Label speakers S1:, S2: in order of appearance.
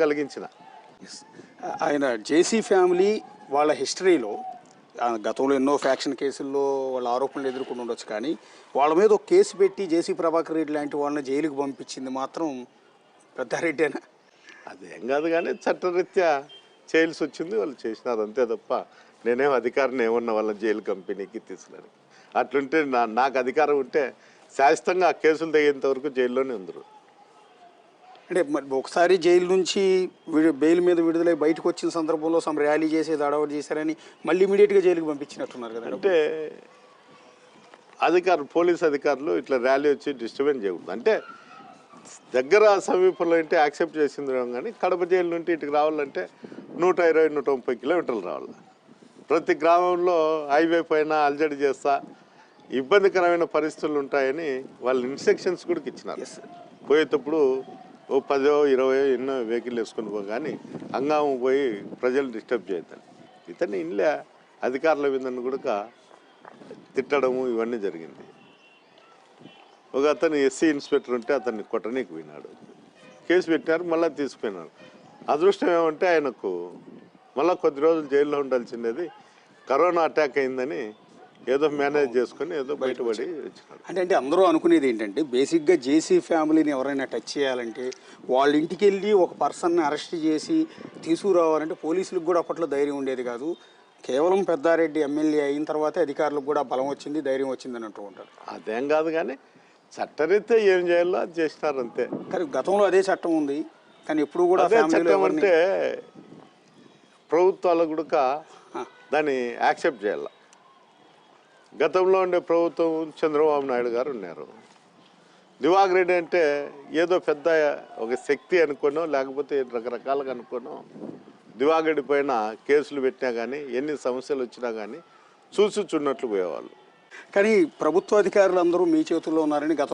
S1: కలిగించిన.
S2: ఆయన జేసీ ఫ్యామిలీ వాళ్ళ హిస్టరీలో గతంలో ఎన్నో ఫ్యాక్షన్ కేసుల్లో వాళ్ళ ఆరోపణలు ఎదుర్కొని ఉండొచ్చు, కానీ వాళ్ళ మీద ఒక కేసు పెట్టి జేసీ ప్రభాకర్ రెడ్డి లాంటి వాళ్ళని జైలుకి పంపించింది మాత్రం పెద్దారెడ్డేనా?
S1: అదేం కాదు, కానీ చట్టరీత్యా చేయాల్సి వచ్చింది, వాళ్ళు చేసినారు అంతే తప్ప నేనేం అధికారిని ఏమన్నా వాళ్ళ జైలు కంపెనీకి తీసుకున్నాను. అట్లుంటే నాకు అధికారం ఉంటే శాశ్వతంగా ఆ కేసులు తగ్గేంత వరకు జైల్లోనే ఉందరు.
S2: అంటే ఒకసారి జైలు నుంచి బెయిల్ మీద విడుదలై బయటకు వచ్చిన సందర్భంలో సమ్ ర్యాలీ చేసేది అడవాడు చేశారని మళ్ళీ ఇమీడియట్గా జైలుకి పంపించినట్టున్నారు కదా.
S1: అంటే పోలీస్ అధికారులు ఇట్లా ర్యాలీ వచ్చి డిస్టర్బెన్స్ చేయకూడదు అంటే దగ్గర సమీపంలో అంటే యాక్సెప్ట్ చేసింది కానీ కడప జైలు నుండి ఇటుకు రావాలంటే 120-130 కిలోమీటర్లు రావాలి. ప్రతి గ్రామంలో హైవే పైన అల్జడి చేస్తా ఇబ్బందికరమైన పరిస్థితులు ఉంటాయని వాళ్ళు ఇన్స్ట్రక్షన్స్ కూడా ఇచ్చినారు. పోయేటప్పుడు ఓ 10-20 ఎన్నో వెహికల్ వేసుకొని పోగాని హంగామం పోయి ప్రజలు డిస్టర్బ్ చేయద్దని ఇతన్ని ఇన్లే అధికారుల మీద కూడా తిట్టడము ఇవన్నీ జరిగింది. ఒక అతను ఎస్సీ ఇన్స్పెక్టర్ ఉంటే అతన్ని కొట్టనీకి పోయినాడు, కేసు పెట్టినారు, మళ్ళీ తీసుకుపోయినాడు. అదృష్టం ఏమంటే ఆయనకు మళ్ళీ కొద్ది రోజులు జైల్లో ఉండాల్సిండేది, కరోనా అటాక్ అయిందని ఏదో మేనేజ్ చేసుకుని ఏదో బయటపడి వచ్చినాడు.
S2: అంటే అందరూ అనుకునేది ఏంటంటే బేసిక్గా జేసీ ఫ్యామిలీని ఎవరైనా టచ్ చేయాలంటే వాళ్ళ ఇంటికి వెళ్ళి ఒక పర్సన్ని అరెస్ట్ చేసి తీసుకురావాలంటే పోలీసులకు కూడా అప్పట్లో ధైర్యం ఉండేది కాదు. కేవలం పెద్దారెడ్డి ఎమ్మెల్యే అయిన తర్వాతే అధికారులకు కూడా బలం వచ్చింది, ధైర్యం వచ్చింది అని అంటూ ఉంటారు.
S1: అదేం కాదు, కానీ చట్టరీత్యా ఏం చేయాలో అది చేసినారు అంతే.
S2: కానీ గతంలో అదే చట్టం ఉంది, కానీ ఎప్పుడు కూడా
S1: చట్టం అంటే ప్రభుత్వాలు కూడా దాన్ని యాక్సెప్ట్ చేయాలి. గతంలో ఉండే ప్రభుత్వం చంద్రబాబు నాయుడు గారు ఉన్నారు. దివాకర్ రెడ్డి అంటే ఏదో పెద్ద ఒక శక్తి అనుకోనో లేకపోతే రకరకాలుగా అనుకోనో దివాకర్ రెడ్డి పైన కేసులు పెట్టినా కానీ ఎన్ని సమస్యలు వచ్చినా కానీ చూసి చూడనట్లు పోయేవాళ్ళు.
S2: కానీ ప్రభుత్వ అధికారులు అందరూ మీ చేతుల్లో ఉన్నారని గత